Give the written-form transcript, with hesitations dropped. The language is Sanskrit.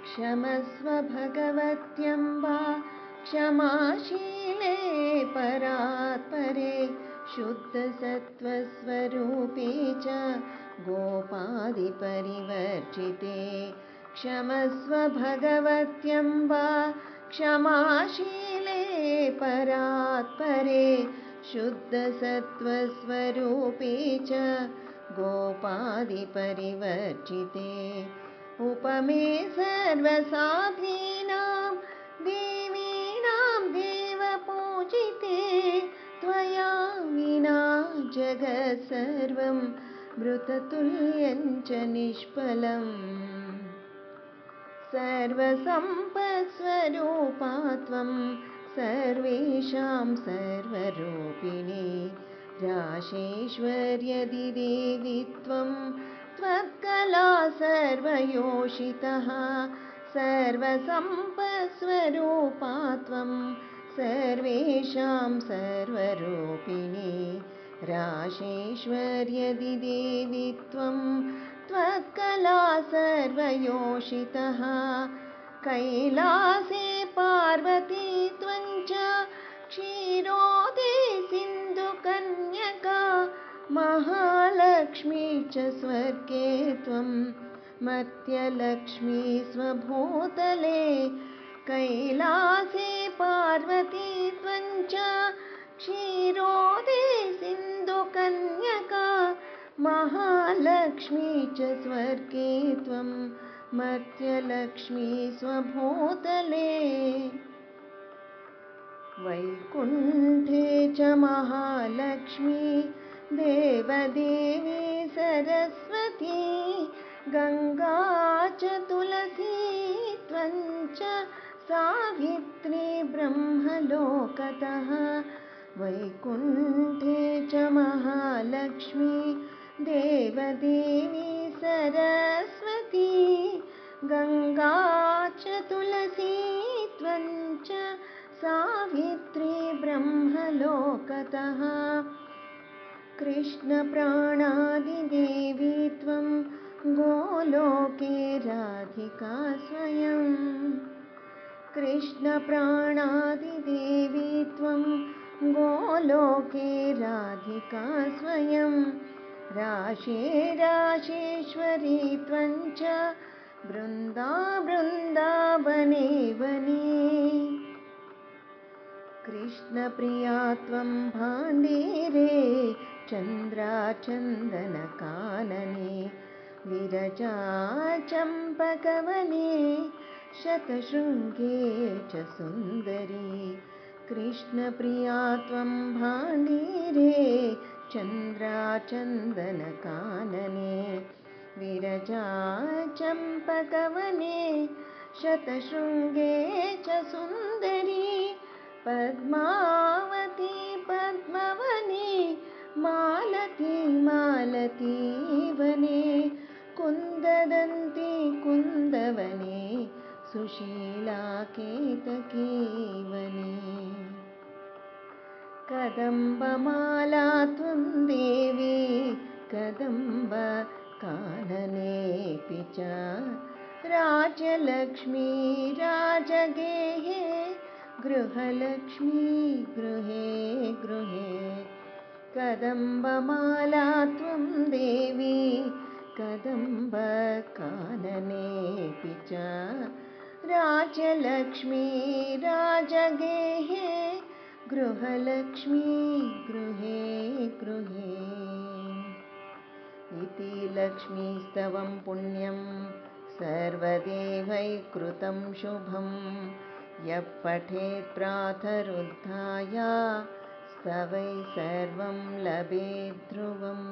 क्षमस्व भगवत्यम्बा क्षमाशीले परात्परे शुद्धसत्त्वस्वरूपे च गोपादिपरिवर्जिते क्षमस्व भगवत्यम्बा क्षमाशीले परात्परे शुद्धसत्त्वस्वरूपे च गोपादिपरिवर्जिते उपमे सर्वसाधीनां देवीनां देवपूजिते त्वया विना जगत् सर्वं मृततुल्यं च निष्फलम् सर्वसम्पत्स्वरूपा त्वं सर्वेषां सर्वरूपिणी राशेश्वर्यदि देवी त्वं त्वत्कला सर्वयोषितः सर्वसम्पत्स्वरूपा त्वं सर्वेषां सर्वरूपिणी राशेश्वर्यदि देवी त्वं त्वत्कला सर्वयोषितः कैलासे पार्वती त्वं च क्षीरोदे सिन्धुकन्यका महालक्ष्मी च स्वर्गे त्वं मर्त्यलक्ष्मी स्वभूतले कैलासे पार्वती त्वं च क्षीरोदे सिन्धुकन्यका महालक्ष्मी च स्वर्गे त्वं मर्त्यलक्ष्मी स्वभूतले वैकुण्ठे च महालक्ष्मी देवदेवी सरस्वती गङ्गा च तुलसी त्वं च सावित्री ब्रह्मलोकतः वैकुण्ठे च महालक्ष्मी देवदेवी सरस्वती गङ्गा च तुलसी त्वं च सावित्री ब्रह्मलोकतः कृष्णप्राणादिदेवी त्वं गोलोके राधिका स्वयं कृष्णप्राणादिदेवी त्वं गोलोके राधिका स्वयं राशे राशेश्वरी त्वं च बृन्दावने वने कृष्णप्रिया त्वं भाण्डीरे चन्द्राचन्दनकानने विरजा चम्पकवने शतशृङ्गे च सुन्दरी कृष्णप्रिया त्वं भाण्डीरे चन्द्राचन्दनकानने विरजा चम्पकवने शतशृङ्गे च सुन्दरी पद्मावती पद्मवने मालती मालती वने कुन्ददन्ती कुन्दवने सुशीला केतकी वने कदम्बमाला त्वं देवी कदम्बकाननेऽपि च राजलक्ष्मी राजगेहे गृहलक्ष्मी गृहे गृहे कदम्बमाला त्वं देवी कदम्बकाननेऽपि च राजलक्ष्मी राजगेहे गृहलक्ष्मी गृहे गृहे इति लक्ष्मीस्तवं पुण्यं सर्वदेवैः कृतं शुभं यः पठेत् प्रातरुत्थाय स्तवै सर्वं लभेत् ध्रुवम्।